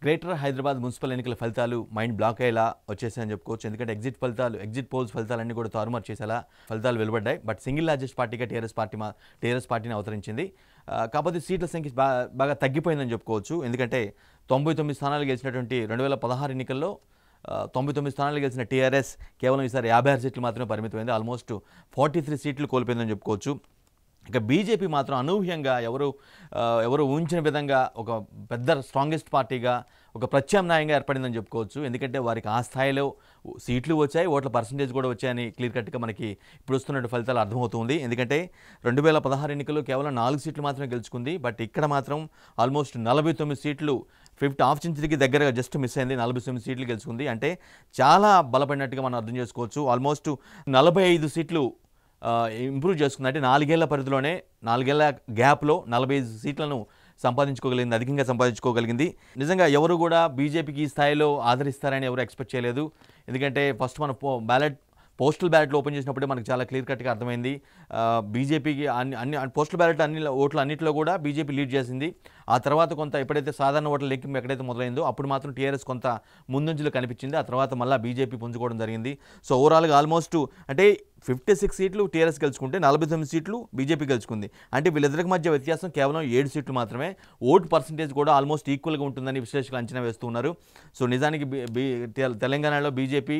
Greater Hyderabad municipal ఎన్నికల ఫలితాలు mind block అయ్యేలా వచ్చేసాయని చెప్పుకోవచ్చు. ఎందుకంటే ఎగ్జిట్ పోల్స్ ఫలితాలన్నీ కూడా తారుమారు చేసేలా ఫలితాలు వెలువడ్డాయి. బట్ సింగిల్ లార్జెస్ట్ పార్టీగా టీఆర్ఎస్ పార్టీని అవతరించింది. కాకపోతే సీట్ల సంఖ్య బాగా తగ్గిపోయిందని చెప్పుకోవచ్చు. ఎందుకంటే 99 స్థానాలు గెలిచినటువంటి 2016 ఎన్నికల్లో 99 స్థానాలు గెలిచిన టీఆర్ఎస్ కేవలం ఈసారి 56 సీట్లు మాత్రమే పరిమితమైంది. ఆల్మోస్ట్ 43 సీట్లు కోల్పోయిందని చెప్పుకోవచ్చు. ఇక బీజేపీ మాత్రం అనూహ్యంగా ఎవరు ఊహించిన విధంగా ఒక పెద్ద స్ట్రాంగెస్ట్ పార్టీగా ఒక ప్రత్యామ్నాయంగా ఏర్పడిందని చెప్పుకోవచ్చు. ఎందుకంటే వారికి ఆ స్థాయిలో సీట్లు వచ్చాయి, ఓట్ల పర్సంటేజ్ కూడా వచ్చాయని క్లియర్ కట్గా మనకి ఇప్పుడు వస్తున్న ఫలితాలు అర్థమవుతుంది. ఎందుకంటే 2016 ఎన్నికల్లో కేవలం 4 సీట్లు మాత్రమే గెలుచుకుంది. బట్ ఇక్కడ మాత్రం ఆల్మోస్ట్ 49 సీట్లు హాఫ్ సెంచరీకి దగ్గరగా జస్ట్ మిస్ అయింది. 49 సీట్లు గెలుచుకుంది. అంటే చాలా బలపడినట్టుగా మనం అర్థం చేసుకోవచ్చు. ఆల్మోస్ట్ 45 సీట్లు ఇంప్రూవ్ చేసుకుంది. అంటే 4 ఏళ్ల పరిధిలోనే 4 ఏళ్ల గ్యాప్లో 45 సీట్లను అధికంగా సంపాదించుకోగలిగింది. నిజంగా ఎవరు కూడా బీజేపీకి ఈ స్థాయిలో ఆదరిస్తారని ఎవరు ఎక్స్పెక్ట్ చేయలేదు. ఎందుకంటే ఫస్ట్ మనం పోస్టల్ బ్యాలెట్లు ఓపెన్ చేసినప్పుడే మనకు చాలా క్లియర్ కట్గా అర్థమైంది. బీజేపీకి అన్ని పోస్టల్ బ్యాలెట్ ఓట్లు అన్నింటిలో కూడా బీజేపీ లీడ్ చేసింది. ఆ తర్వాత కొంత ఎప్పుడైతే సాధారణ ఓట్ల లెక్కింపు ఎక్కడైతే మొదలైందో అప్పుడు మాత్రం టీఆర్ఎస్ కొంత ముందంజలో కనిపించింది. ఆ తర్వాత మళ్ళీ బీజేపీ పుంజుకోవడం జరిగింది. సో ఓవరాల్గా ఆల్మోస్ట్ అంటే 56 సీట్లు టీఆర్ఎస్ గెలుచుకుంటే 49 సీట్లు బీజేపీ గెలుచుకుంది. అంటే వీళ్ళిద్దరికి మధ్య వ్యత్యాసం కేవలం 7 సీట్లు మాత్రమే. ఓటు పర్సంటేజ్ కూడా ఆల్మోస్ట్ ఈక్వల్గా ఉంటుందని విశ్లేషకులు అంచనా వేస్తున్నారు. సో నిజానికి తెలంగాణలో బీజేపీ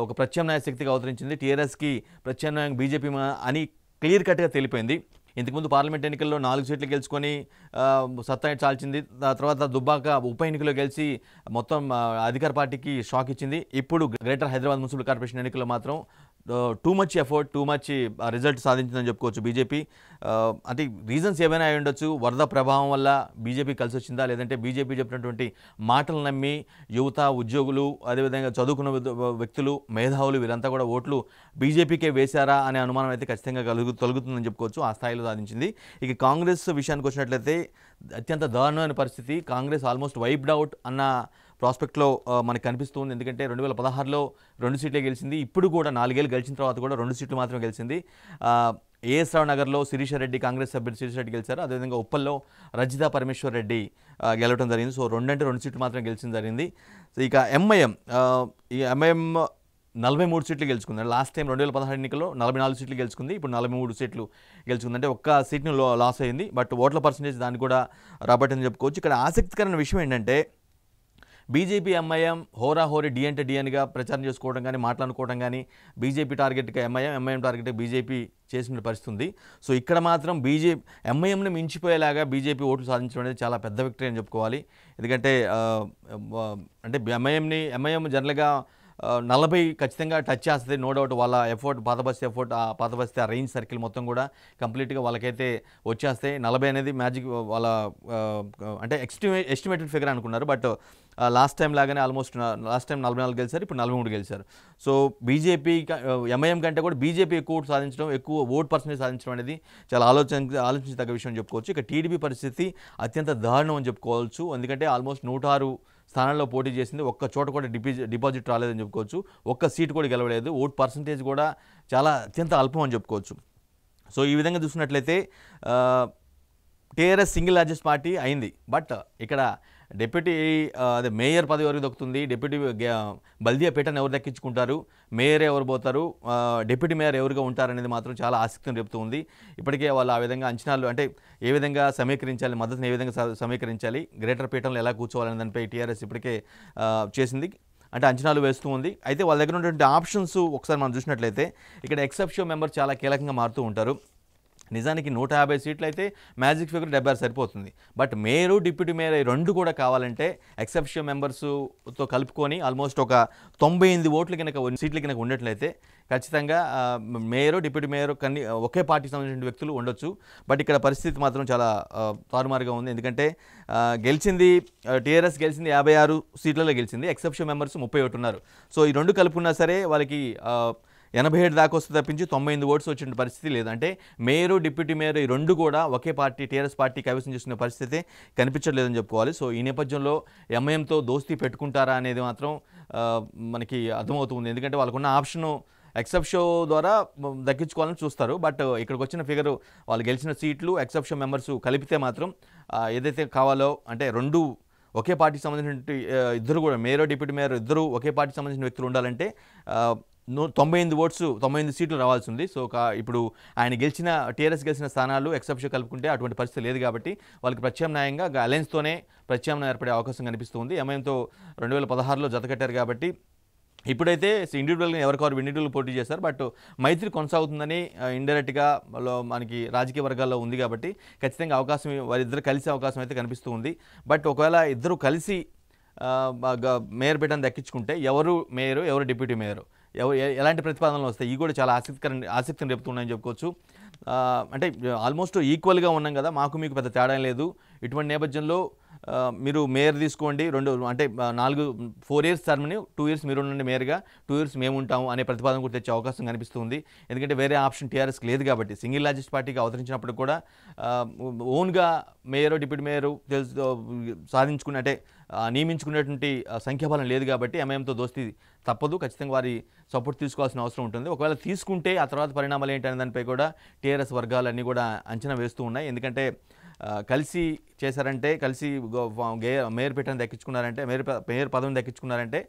ఒక ప్రత్యామ్నాయ శక్తిగా అవతరించింది. టీఆర్ఎస్కి ప్రత్యామ్నాయం బీజేపీ అని క్లియర్ కట్గా తెలిపోయింది. ఇంతకుముందు పార్లమెంట్ ఎన్నికల్లో 4 సీట్లు గెలుచుకొని సత్తా చాల్చింది. తర్వాత దుబ్బాక ఉప ఎన్నికలో గెలిచి మొత్తం అధికార పార్టీకి షాక్ ఇచ్చింది. ఇప్పుడు గ్రేటర్ హైదరాబాద్ మున్సిపల్ కార్పొరేషన్ ఎన్నికల్లో మాత్రం టూ మచ్ రిజల్ట్ సాధించిందని చెప్పుకోవచ్చు బీజేపీ. అంటే రీజన్స్ ఏమైనా అయి ఉండొచ్చు. వరద ప్రభావం వల్ల బీజేపీ కలిసి వచ్చిందా, లేదంటే బీజేపీ చెప్పినటువంటి మాటలు నమ్మి యువత, ఉద్యోగులు, అదేవిధంగా చదువుకున్న వ్యక్తులు, మేధావులు వీరంతా కూడా ఓట్లు బీజేపీకే వేశారా అనే అనుమానం అయితే ఖచ్చితంగా కలుగుతుందని చెప్పుకోవచ్చు. ఆ స్థాయిలో సాధించింది. ఇక కాంగ్రెస్ విషయానికి వచ్చినట్లయితే అత్యంత దారుణమైన పరిస్థితి. కాంగ్రెస్ ఆల్మోస్ట్ వైప్డ్ అవుట్ అన్న ప్రాస్పెక్ట్లో మనకు కనిపిస్తుంది. ఎందుకంటే 2016లో 2 సీట్లే గెలిచింది. ఇప్పుడు కూడా 4 ఏళ్ళు గెలిచిన తర్వాత కూడా 2 సీట్లు మాత్రమే గెలిచింది. ఏఎస్ రావు నగర్లో శిరీష్ రెడ్డి, కాంగ్రెస్ సభ్యుడు శిరీష్ రెడ్డి గెలిచారు. అదేవిధంగా ఉప్పల్లో రజితా పరమేశ్వర్ రెడ్డి గెలవడం జరిగింది. సో 2 సీట్లు మాత్రమే గెలిచింది జరిగింది. సో ఇక ఎంఐఎం 43 సీట్లు గెలుచుకుంది. లాస్ట్ టైం 2016 ఎన్నికల్లో 44 సీట్లు గెలుచుకుంది. ఇప్పుడు 43 సీట్లు గెలుచుకుంది. అంటే ఒక్క సీట్ని లాస్ అయింది. బట్ ఓట్ల పర్సంటేజ్ దాన్ని కూడా రాబట్టిందని చెప్పుకోవచ్చు. ఇక్కడ ఆసక్తికరమైన విషయం ఏంటంటే బీజేపీ ఎంఐఎం హోరాహోరీ డి అంటే డిఎన్గా ప్రచారం చేసుకోవడం కానీ, మాట్లాడుకోవడం కానీ, బీజేపీ టార్గెట్గా ఎంఐఎం టార్గెట్గా బీజేపీ చేసిన పరిస్థితి ఉంది. సో ఇక్కడ మాత్రం ఎంఐఎంని మించిపోయేలాగా బీజేపీ ఓట్లు సాధించడం అనేది చాలా పెద్ద విక్టరీ అని చెప్పుకోవాలి. ఎందుకంటే అంటే ఎంఐఎం జనరల్గా 40 ఖచ్చితంగా టచ్ చేస్తుంది. నో డౌట్ వాళ్ళ పాత బస్తీ ఆ రేంజ్ సర్కిల్ మొత్తం కూడా కంప్లీట్గా వాళ్ళకైతే వచ్చేస్తాయి. 40 అనేది మ్యాజిక్ వాళ్ళ అంటే ఎస్టిమేటెడ్ ఫిగర్ అనుకున్నారు. బట్ లాస్ట్ టైం 44 గెలిచారు, ఇప్పుడు 43 గెలిచారు. సో ఎంఐఎం కంటే కూడా బీజేపీ ఎక్కువ ఓట్ పర్సెంటేజ్ సాధించడం అనేది చాలా ఆలోచించదగ్గ విషయం చెప్పుకోవచ్చు. ఇక టీడీపీ పరిస్థితి అత్యంత దారుణం అని చెప్పుకోవచ్చు. ఎందుకంటే ఆల్మోస్ట్ 106 స్థానాల్లో పోటీ చేసింది. ఒక్క చోట కూడా డిపాజిట్ రాలేదని చెప్పుకోవచ్చు. ఒక్క సీటు కూడా గెలవలేదు. ఓట్ పర్సంటేజ్ కూడా చాలా అత్యంత అల్పం అని చెప్పుకోవచ్చు. సో ఈ విధంగా చూసినట్లయితే టీఆర్ఎస్ సింగిల్ లార్జెస్ట్ పార్టీ అయింది. బట్ ఇక్కడ డిప్యూటీ మేయర్ పదవి ఎవరికి దక్కుతుంది, డిప్యూటీ బల్దియాపేటను ఎవరు దక్కించుకుంటారు, మేయర్ ఎవరు పోతారు, డిప్యూటీ మేయర్ ఎవరుగా ఉంటారనేది మాత్రం చాలా ఆసక్తిని రేపుతూ ఉంది. ఇప్పటికే వాళ్ళు ఆ విధంగా అంచనాలు అంటే ఏ విధంగా సమీకరించాలి, మద్దతుని ఏ విధంగా సమీకరించాలి, గ్రేటర్ పీఠంలో ఎలా కూర్చోవాలనే దానిపై టీఆర్ఎస్ ఇప్పటికే చేసింది. అంటే అంచనాలు వేస్తూ ఉంది. అయితే వాళ్ళ దగ్గర ఉన్నటువంటి ఆప్షన్స్ ఒకసారి మనం చూసినట్లయితే ఇక్కడ ఎక్సెప్షియో మెంబర్ చాలా కీలకంగా మారుతూ ఉంటారు. నిజానికి 150 సీట్లు అయితే మ్యాజిక్ ఫిగర్ 76 సరిపోతుంది. బట్ మేయరు, డిప్యూటీ మేయర్ 2 కూడా కావాలంటే ఎక్సెప్షియో మెంబర్స్తో కలుపుకొని ఆల్మోస్ట్ ఒక 98 సీట్లు కనుక ఉన్నట్లయితే ఖచ్చితంగా మేయరు, డిప్యూటీ మేయరు ఒకే పార్టీకి సంబంధించిన వ్యక్తులు ఉండొచ్చు. బట్ ఇక్కడ పరిస్థితి మాత్రం చాలా తారుమారుగా ఉంది. ఎందుకంటే టీఆర్ఎస్ గెలిచింది 56 సీట్లలో గెలిచింది. ఎక్సెప్షియో మెంబర్స్ 31 ఉన్నారు. సో ఈ 2 కలుపుకున్నా సరే వాళ్ళకి 87 దాకా వస్తే తప్పించి 98 ఓట్స్ వచ్చిన పరిస్థితి లేదు. అంటే మేయరు, డిప్యూటీ మేయర్ 2 కూడా ఒకే పార్టీ టీఆర్ఎస్ పార్టీ కైవసం చేసుకునే పరిస్థితి కనిపించట్లేదని చెప్పుకోవాలి. సో ఈ నేపథ్యంలో ఎంఐఎంతో దోస్తీ పెట్టుకుంటారా అనేది మాత్రం మనకి అర్థమవుతుంది. ఎందుకంటే వాళ్ళకున్న ఆప్షను ఎక్సెప్షో ద్వారా దక్కించుకోవాలని చూస్తారు. బట్ ఇక్కడికి వచ్చిన ఫిగరు వాళ్ళు గెలిచిన సీట్లు ఎక్సెప్షన్ మెంబర్స్ కలిపితే మాత్రం ఏదైతే కావాలో అంటే 2 ఒకే పార్టీకి సంబంధించిన ఇద్దరు కూడా మేయర్ డిప్యూటీ మేయర్ ఇద్దరు ఒకే పార్టీకి సంబంధించిన వ్యక్తులు ఉండాలంటే 98 సీట్లు రావాల్సి ఉంది. సో ఇప్పుడు ఆయన టీఆర్ఎస్ గెలిచిన స్థానాలు ఎక్సెప్షన్ కలుపుకుంటే అటువంటి పరిస్థితి లేదు కాబట్టి వాళ్ళకి ప్రత్యామ్నాయంగా అలయన్స్తోనే ప్రత్యామ్నాయం ఏర్పడే అవకాశం కనిపిస్తుంది. ఎంఐఎంతో 2016లో జతకట్టారు కాబట్టి ఇప్పుడైతే ఇండివిజువల్గా ఎవరికారు ఇండివిజువల్ పోటీ చేస్తారు. బట్ మైత్రి కొనసాగుతుందని ఇండైరెక్ట్గా మనకి రాజకీయ వర్గాల్లో ఉంది కాబట్టి ఖచ్చితంగా వారిద్దరు కలిసే అవకాశం అయితే కనిపిస్తూ ఉంది. బట్ ఒకవేళ ఇద్దరు కలిసి మేయర్ పీఠాన్ని దక్కించుకుంటే ఎవరు మేయరు ఎవరు డిప్యూటీ మేయరు ఎలాంటి ప్రతిపాదనలు వస్తాయి ఇవి కూడా చాలా ఆసక్తిని రేపుతున్నాయని చెప్పుకోవచ్చు. అంటే ఆల్మోస్ట్ ఈక్వల్గా ఉన్నాం కదా, మీకు పెద్ద తేడా లేదు. ఇటువంటి నేపథ్యంలో మీరు మేయర్ తీసుకోండి, 4 ఇయర్స్ టర్మ్ని 2 ఇయర్స్ మీరు ఉండండి మేయర్గా, 2 ఇయర్స్ మేము ఉంటాము అనే ప్రతిపాదన కూడా తెచ్చే అవకాశం కనిపిస్తుంది. ఎందుకంటే వేరే ఆప్షన్ టీఆర్ఎస్కి లేదు కాబట్టి సింగిల్ లార్జెస్ట్ పార్టీగా అవతరించినప్పుడు కూడా ఓన్గా మేయర్ డిప్యూటీ మేయర్ నియమించుకునేటువంటి సంఖ్యాబలం లేదు కాబట్టి ఎంఐఎంతో దోస్తీ తప్పదు, ఖచ్చితంగా వారి సపోర్ట్ తీసుకోవాల్సిన అవసరం ఉంటుంది. ఒకవేళ తీసుకుంటే ఆ తర్వాత పరిణామాలు ఏంటనే దానిపై కూడా టీఆర్ఎస్ వర్గాలన్నీ కూడా అంచనా వేస్తూ ఉన్నాయి. ఎందుకంటే కలిసి చేశారంటే, కలిసి మేయర్ పీఠాన్ని దక్కించుకున్నారంటే, మేయర్ పదవిని దక్కించుకున్నారంటే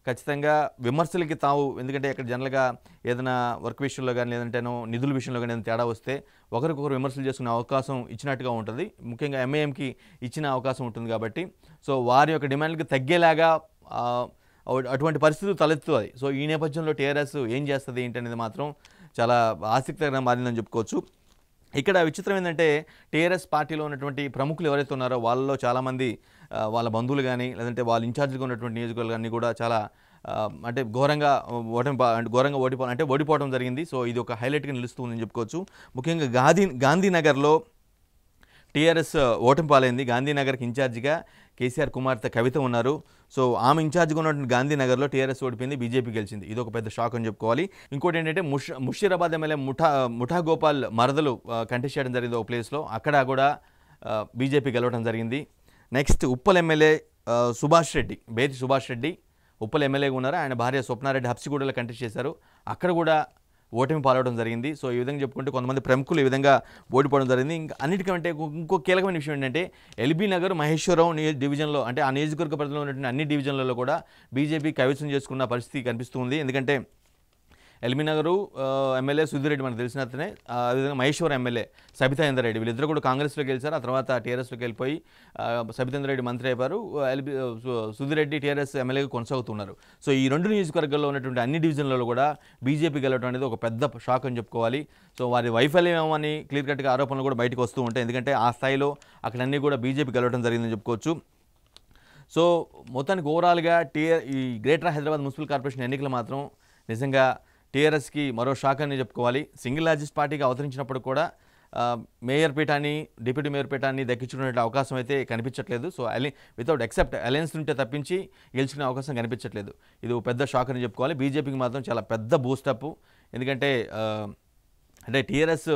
ఖచ్చితంగా విమర్శలకి ఎందుకంటే ఇక్కడ జనరల్గా ఏదైనా వర్క్ విషయంలో కానీ లేదంటేనో నిధుల విషయంలో కానీ ఏదైనా తేడా వస్తే ఒకరికొకరు విమర్శలు చేసుకునే అవకాశం ఇచ్చినట్టుగా ఉంటుంది. ముఖ్యంగా ఎంఐఎంకి ఇచ్చిన అవకాశం ఉంటుంది కాబట్టి సో వారి యొక్క డిమాండ్కి తగ్గేలాగా అటువంటి పరిస్థితులు తలెత్తుతాయి. సో ఈ నేపథ్యంలో టీఆర్ఎస్ ఏం చేస్తుంది ఏంటనేది మాత్రం చాలా ఆసక్తికరంగా మారిందని చెప్పుకోవచ్చు. ఇక్కడ విచిత్రం ఏంటంటే టీఆర్ఎస్ పార్టీలో ఉన్నటువంటి ప్రముఖులు ఎవరైతే ఉన్నారో వాళ్ళలో చాలామంది వాళ్ళ బంధువులు కానీ లేదంటే వాళ్ళ ఇన్ఛార్జ్గా ఉన్నటువంటి నియోజకవర్గాన్ని కూడా చాలా ఘోరంగా ఓడిపోవడం జరిగింది. సో ఇది ఒక హైలైట్గా నిలుస్తుందని చెప్పుకోవచ్చు. ముఖ్యంగా గాంధీనగర్లో టీఆర్ఎస్ ఓటమి పాలైంది. గాంధీనగర్కి ఇన్ఛార్జిగా కేసీఆర్ కుమార్తె కవిత ఉన్నారు. సో ఆమె ఇన్ఛార్జ్గా ఉన్నటువంటి గాంధీనగర్లో టీఆర్ఎస్ ఓడిపోయింది, బీజేపీ గెలిచింది. ఇది ఒక పెద్ద షాక్ అని చెప్పుకోవాలి. ఇంకోటి ఏంటంటే ముషీరాబాద్ ఎమ్మెల్యే ముఠా గోపాల్ మరదలు కంటెస్ట్ చేయడం జరిగింది ఒక ప్లేస్లో, అక్కడ కూడా బీజేపీ గెలవడం జరిగింది. నెక్స్ట్ ఉప్పల్ ఎమ్మెల్యే బేతి సుభాష్ రెడ్డి ఉప్పల్ ఎమ్మెల్యేగా ఉన్నారు. ఆయన భార్య స్వప్నారెడ్డి హబ్సిగూడలో కంటెస్ట్ చేశారు, అక్కడ కూడా ఓటమి పాలవడం జరిగింది. సో ఈ విధంగా చెప్పుకుంటే కొంతమంది ప్రముఖులు ఈ విధంగా ఓడిపోవడం జరిగింది. ఇంకా అన్నిటికంటే ఇంకో కీలకమైన విషయం ఏంటంటే ఎల్బీ నగర్ మహేశ్వరం డివిజన్లో ఆ నియోజకవర్గ పరిధిలో ఉన్నటువంటి అన్ని డివిజన్లలో కూడా బీజేపీ కైవసం చేసుకున్న పరిస్థితి కనిపిస్తుంది. ఎందుకంటే ఎల్బీ నగరు ఎమ్మెల్యే సుధీర్ రెడ్డి మనకు తెలిసిన అతనే, అదేవిధంగా మహేశ్వరం ఎమ్మెల్యే సబితాయిందర్ రెడ్డి, వీళ్ళిద్దరు కూడా కాంగ్రెస్లో గెలిచారు. ఆ తర్వాత టీఆర్ఎస్లోకి వెళ్ళిపోయి సబితాయిందర్ రెడ్డి మంత్రి అయిపోయారు, సుధీర్ రెడ్డి టీఆర్ఎస్ ఎమ్మెల్యేగా కొనసాగుతున్నారు. సో ఈ 2 నియోజకవర్గాల్లో ఉన్నటువంటి అన్ని డివిజన్లలో కూడా బీజేపీ గెలవడం అనేది ఒక పెద్ద షాక్ అని చెప్పుకోవాలి. సో వారి వైఫల్యం ఏమని క్లియర్ కట్గా ఆరోపణలు కూడా బయటకు వస్తూ ఉంటాయి. ఎందుకంటే ఆ స్థాయిలో అక్కడన్నీ కూడా బీజేపీ గెలవడం జరిగిందని చెప్పుకోవచ్చు. సో మొత్తానికి ఓవరాల్గా ఈ గ్రేటర్ హైదరాబాద్ మున్సిపల్ కార్పొరేషన్ ఎన్నికలు మాత్రం నిజంగా టీఆర్ఎస్కి మరో షాక్ అని చెప్పుకోవాలి. సింగిల్ లార్జెస్ట్ పార్టీగా అవతరించినప్పుడు కూడా మేయర్ పీఠాన్ని డిప్యూటీ మేయర్ పీఠాన్ని దక్కించుకునే అవకాశం అయితే కనిపించట్లేదు. సో వితౌట్ అలయన్స్ ఉంటే తప్పించి గెలుచుకునే అవకాశం కనిపించట్లేదు. ఇది పెద్ద షాక్ అని చెప్పుకోవాలి. బీజేపీకి మాత్రం చాలా పెద్ద బూస్టప్. ఎందుకంటే టీఆర్ఎస్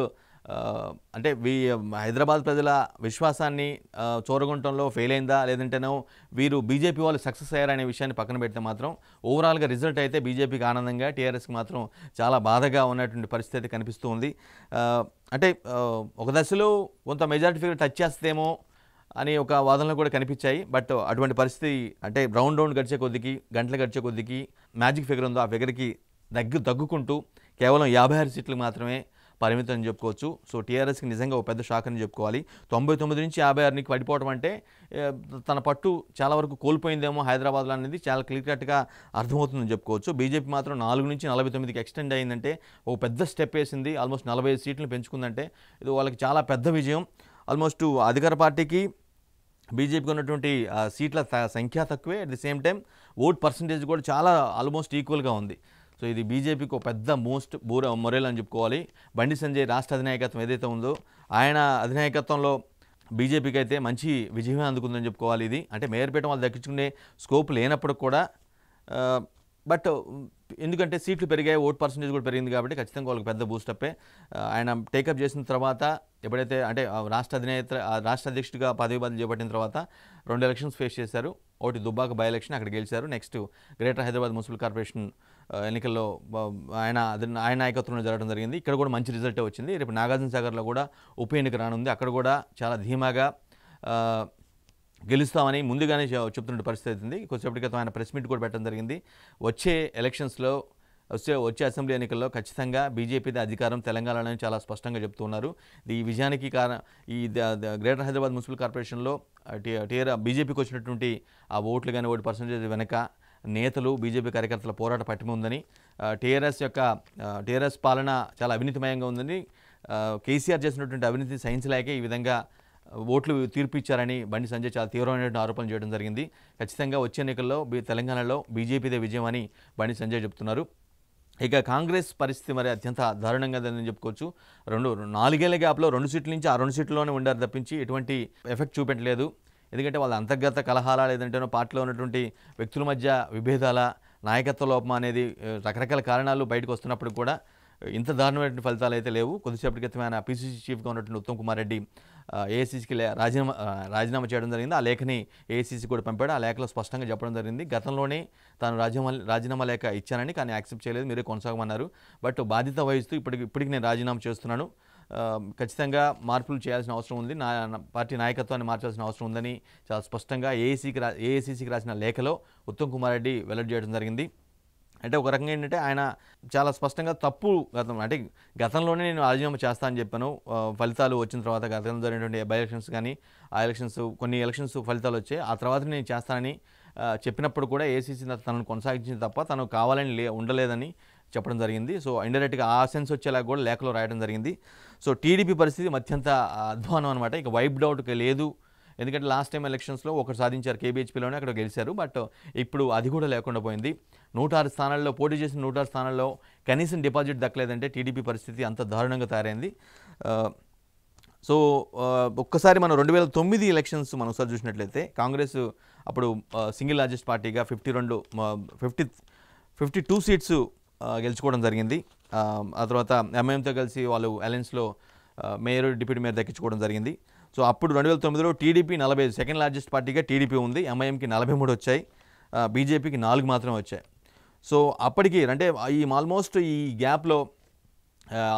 హైదరాబాద్ ప్రజల విశ్వాసాన్ని చూరగొనటంలో ఫెయిల్ అయిందా లేదంటేనో వీరు బీజేపీ వాళ్ళు సక్సెస్ అయ్యారనే విషయాన్ని పక్కన పెడితే మాత్రం ఓవరాల్గా రిజల్ట్ అయితే బీజేపీకి ఆనందంగా, టీఆర్ఎస్కి మాత్రం చాలా బాధగా ఉన్నటువంటి పరిస్థితి కనిపిస్తూ ఉంది. ఒక దశలో కొంత మెజారిటీ ఫిగర్ టచ్ చేస్తేమో అని ఒక వాదనలు కూడా కనిపించాయి. బట్ అటువంటి పరిస్థితి రౌండ్ గడిచే కొద్దికి, గంటలు గడిచే కొద్దికి మ్యాజిక్ ఫిగర్ ఉందో ఆ ఫిగర్కి తగ్గుకుంటూ కేవలం 56 సీట్లు మాత్రమే పరిమితం అని చెప్పుకోవచ్చు. సో టీఆర్ఎస్కి నిజంగా ఒక పెద్ద షాక్ అని చెప్పుకోవాలి. 99 నుంచి 56కి పడిపోవడం అంటే తన పట్టు చాలా వరకు కోల్పోయిందేమో హైదరాబాద్లో అనేది చాలా క్లియర్ కట్గా అర్థమవుతుందని చెప్పుకోవచ్చు. బీజేపీ మాత్రం 4 నుంచి 49కి ఎక్స్టెండ్ అయిందంటే ఒక పెద్ద స్టెప్ వేసింది. ఆల్మోస్ట్ 45 సీట్లు పెంచుకుందంటే ఇది వాళ్ళకి చాలా పెద్ద విజయం. ఆల్మోస్ట్ అధికార పార్టీకి బీజేపీకి ఉన్నటువంటి సీట్ల సంఖ్య తక్కువే, at the same time vote percentage కూడా చాలా ఆల్మోస్ట్ ఈక్వల్గా ఉంది. సో ఇది బీజేపీకి ఒక పెద్ద మొరేల్ అని చెప్పుకోవాలి. బండి సంజయ్ రాష్ట్ర అధినాయకత్వం ఏదైతే ఉందో ఆయన అధినాయకత్వంలో బీజేపీకి అయితే మంచి విజయమే అందుకుందని చెప్పుకోవాలి. ఇది మేయర్ పీఠం వాళ్ళు దక్కించుకునే స్కోప్ లేనప్పుడు కూడా బట్ ఎందుకంటే సీట్లు పెరిగాయి, ఓట్ పర్సంటేజ్ కూడా పెరిగింది కాబట్టి ఖచ్చితంగా వాళ్ళకి పెద్ద బూస్టప్పే. ఆయన టేకప్ చేసిన తర్వాత ఎప్పుడైతే రాష్ట్ర అధ్యక్షుడిగా పదవి బదిలీ చేపట్టిన తర్వాత 2 ఎలక్షన్స్ ఫేస్ చేశారు. ఒకటి దుబ్బాక బై ఎలక్షన్, అక్కడ గెలిచారు. Next greater Hyderabad municipal corporation ఎన్నికల్లో ఆయన నాయకత్వంలో జరగడం జరిగింది. ఇక్కడ కూడా మంచి రిజల్టే వచ్చింది. రేపు నాగార్జున సాగర్లో కూడా ఉప ఎన్నిక రానుంది. అక్కడ కూడా చాలా ధీమాగా గెలుస్తామని ముందుగానే చెప్తున్న పరిస్థితి ఉంది. కొద్దిసేపటి క్రితం ఆయన ప్రెస్ మీట్ కూడా పెట్టడం జరిగింది. వచ్చే అసెంబ్లీ ఎన్నికల్లో ఖచ్చితంగా బీజేపీదే అధికారం తెలంగాణలోనే చాలా స్పష్టంగా చెప్తున్నారు. ఈ విజయానికి కారణం ఈ గ్రేటర్ హైదరాబాద్ మున్సిపల్ కార్పొరేషన్లో బీజేపీకి వచ్చినటువంటి ఆ ఓట్లు కానీ ఓటు పర్సెంటేజ్ వెనక నేతలు బీజేపీ కార్యకర్తల పోరాట పటిమ ఉందని, టీఆర్ఎస్ పాలన చాలా అవినీతిమయంగా ఉందని, కేసీఆర్ చేసినటువంటి అవినీతి సహించలేకే ఈ విధంగా ఓట్లు తీర్పు ఇచ్చారని బండి సంజయ్ చాలా తీవ్రమైనటువంటి ఆరోపణలు చేయడం జరిగింది. ఖచ్చితంగా వచ్చే ఎన్నికల్లో తెలంగాణలో బీజేపీదే విజయం అని బండి సంజయ్ చెప్తున్నారు. ఇక కాంగ్రెస్ పరిస్థితి మరి అత్యంత దారుణంగా ఉందని చెప్పుకోవచ్చు. 4 గ్యాప్లో 2 సీట్ల నుంచి ఆ 2 సీట్లలోనే ఉండారు తప్పించి ఎటువంటి ఎఫెక్ట్ చూపెట్టలేదు. ఎందుకంటే వాళ్ళ అంతర్గత కలహాల లేదంటే పార్టీలో ఉన్నటువంటి వ్యక్తుల మధ్య విభేదాల, నాయకత్వ లోపం అనేది రకరకాల కారణాలు బయటకు వస్తున్నప్పుడు కూడా ఇంత దారుణమైనటువంటి ఫలితాలు అయితే లేవు. కొద్దిసేపటి క్రితం ఆయన పీసీసీ చీఫ్గా ఉన్నటువంటి ఉత్తమ్ కుమార్ రెడ్డి ఏఐసీసీకి రాజీనామా చేయడం జరిగింది. ఆ లేఖని ఏఐసీసీ కూడా పంపాడు. ఆ లేఖలో స్పష్టంగా చెప్పడం జరిగింది, గతంలోనే తాను రాజీనామా లేఖ ఇచ్చానని, కానీ యాక్సెప్ట్ చేయలేదు, మీరే కొనసాగమన్నారు. బట్ బాధ్యత వహిస్తూ ఇప్పటికి నేను రాజీనామా చేస్తున్నాను, ఖచ్చితంగా మార్పులు చేయాల్సిన అవసరం ఉంది, నా పార్టీ నాయకత్వాన్ని మార్చాల్సిన అవసరం ఉందని చాలా స్పష్టంగా ఏఐసీసీకి రాసిన లేఖలో ఉత్తమ్ కుమార్ రెడ్డి వెల్లడి చేయడం జరిగింది. అంటే ఒక రకంగా ఏంటంటే ఆయన చాలా స్పష్టంగా గతంలోనే నేను రాజీనామా చేస్తా అని చెప్పాను. ఫలితాలు వచ్చిన తర్వాత గతంలో జరిగినటువంటి బై ఎలక్షన్స్ కానీ కొన్ని ఎలక్షన్స్ ఫలితాలు వచ్చాయి, ఆ తర్వాత నేను చేస్తానని చెప్పినప్పుడు కూడా ఏసీసీ తనను కొనసాగించింది తప్ప తను కావాలని ఉండలేదని చెప్పడం జరిగింది. సో ఇండైరెక్ట్గా ఆ సెన్స్ వచ్చేలా కూడా లేఖలో రాయడం జరిగింది. సో టీడీపీ పరిస్థితి అత్యంత అధ్వానం అనమాట. ఇక వైప్డ్ అవుట్ లేదు. ఎందుకంటే లాస్ట్ టైం ఎలక్షన్స్లో ఒకటి సాధించారు, కేబీహెచ్పీలోనే అక్కడ గెలిచారు. బట్ ఇప్పుడు అది కూడా లేకుండా పోయింది. 106 స్థానాల్లో పోటీ చేసిన 106 స్థానాల్లో కనీసం డిపాజిట్ దక్కలేదంటే టీడీపీ పరిస్థితి అంత దారుణంగా తయారైంది. సో ఒక్కసారి మనం 2009 ఎలక్షన్స్ మనం ఒకసారి చూసినట్లయితే కాంగ్రెస్ అప్పుడు సింగిల్ లార్జెస్ట్ పార్టీగా 52 సీట్స్ గెలుచుకోవడం జరిగింది. ఆ తర్వాత ఎంఐఎంతో కలిసి వాళ్ళు అలయన్స్లో మేయర్, డిప్యూటీ మేయర్ దక్కించుకోవడం జరిగింది. సో అప్పుడు 2009లో టీడీపీ 45, సెకండ్ లార్జెస్ట్ పార్టీగా టీడీపీ ఉంది. ఎంఐఎంకి 43 వచ్చాయి, బీజేపీకి 4 మాత్రమే వచ్చాయి. సో అప్పటికి అంటే ఆల్మోస్ట్ ఈ గ్యాప్లో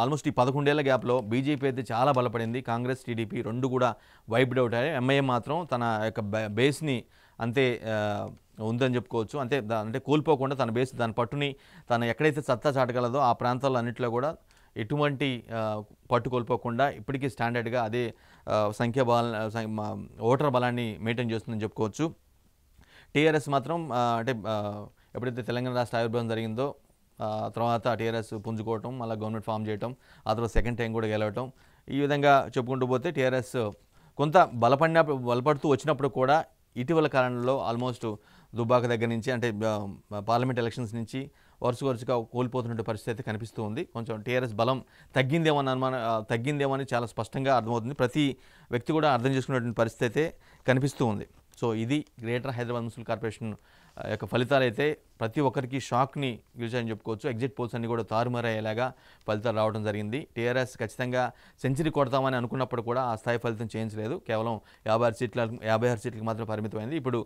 ఆల్మోస్ట్ ఈ 11 ఏళ్ల గ్యాప్లో బీజేపీ అయితే చాలా బలపడింది. కాంగ్రెస్, టీడీపీ రెండు కూడా వైప్డ్ అవుట్ అయ్యాయి. ఎంఐఎం మాత్రం తన యొక్క బేస్ని అంతే ఉందని చెప్పుకోవచ్చు. అంటే కోల్పోకుండా తన బేస్, దాని పట్టుని తను ఎక్కడైతే సత్తా చాటగలదో ఆ ప్రాంతాల్లో అన్నింటిలో కూడా ఎటువంటి పట్టు కోల్పోకుండా ఇప్పటికీ స్టాండర్డ్గా అదే ఓటర్ బలాన్ని మెయింటైన్ చేస్తుందని చెప్పుకోవచ్చు. టీఆర్ఎస్ మాత్రం ఎప్పుడైతే తెలంగాణ రాష్ట్ర ఆవిర్భావం జరిగిందో తర్వాత టీఆర్ఎస్ పుంజుకోవటం, మళ్ళీ గవర్నమెంట్ ఫామ్ చేయటం, ఆ తర్వాత సెకండ్ టైం కూడా గెలవటం, ఈ విధంగా చెప్పుకుంటూ పోతే టీఆర్ఎస్ కొంత బలపడుతూ వచ్చినప్పుడు కూడా ఇటీవల కాలంలో ఆల్మోస్ట్ దుబ్బాక దగ్గర నుంచి అంటే పార్లమెంట్ ఎలక్షన్స్ నుంచి వరుసగా కోల్పోతున్న పరిస్థితి కనిపిస్తూ ఉంది. కొంచెం టీఆర్ఎస్ బలం తగ్గిందేమో అని చాలా స్పష్టంగా అర్థమవుతుంది. ప్రతి వ్యక్తి కూడా అర్థం చేసుకునేటువంటి పరిస్థితి అయితే కనిపిస్తూ ఉంది. సో ఇది గ్రేటర్ హైదరాబాద్ మున్సిపల్ కార్పొరేషన్ యొక్క ఫలితాలు అయితే ప్రతి ఒక్కరికి షాక్ని గురిచాయని చెప్పుకోవచ్చు. ఎగ్జిట్ పోల్స్ అన్ని కూడా తారుమారయ్యేలాగా ఫలితాలు రావడం జరిగింది. టీఆర్ఎస్ ఖచ్చితంగా సెంచరీ కొడతామని అనుకున్నప్పుడు కూడా ఆ స్థాయి ఫలితం చేయించలేదు. కేవలం 56 సీట్లకు మాత్రం పరిమితమైంది. ఇప్పుడు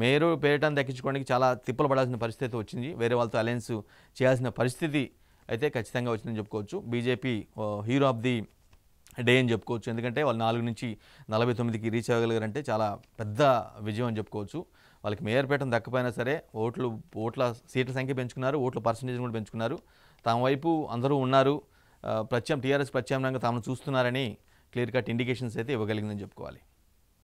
మేయర్ పేరటాన్ని దక్కించుకోవడానికి చాలా తిప్పలు పడాల్సిన పరిస్థితి వచ్చింది. వేరే వాళ్ళతో అలయన్స్ చేయాల్సిన పరిస్థితి అయితే ఖచ్చితంగా వచ్చిందని చెప్పుకోవచ్చు. BJP hero of the day అని చెప్పుకోవచ్చు. ఎందుకంటే వాళ్ళు 4 నుంచి 49కి రీచ్ అవ్వగలిగారంటే చాలా పెద్ద విజయం అని చెప్పుకోవచ్చు. వాళ్ళకి మేయర్ పీఠం దక్కపోయినా సరే ఓట్ల సీట్ల సంఖ్య పెంచుకున్నారు, ఓట్ల పర్సంటేజ్ కూడా పెంచుకున్నారు. తమ వైపు అందరూ ఉన్నారు, టీఆర్ఎస్ ప్రత్యామ్నాయంగా తాము చూస్తున్నారని క్లియర్ కట్ ఇండికేషన్స్ అయితే ఇవ్వగలిగిందని చెప్పుకోవాలి.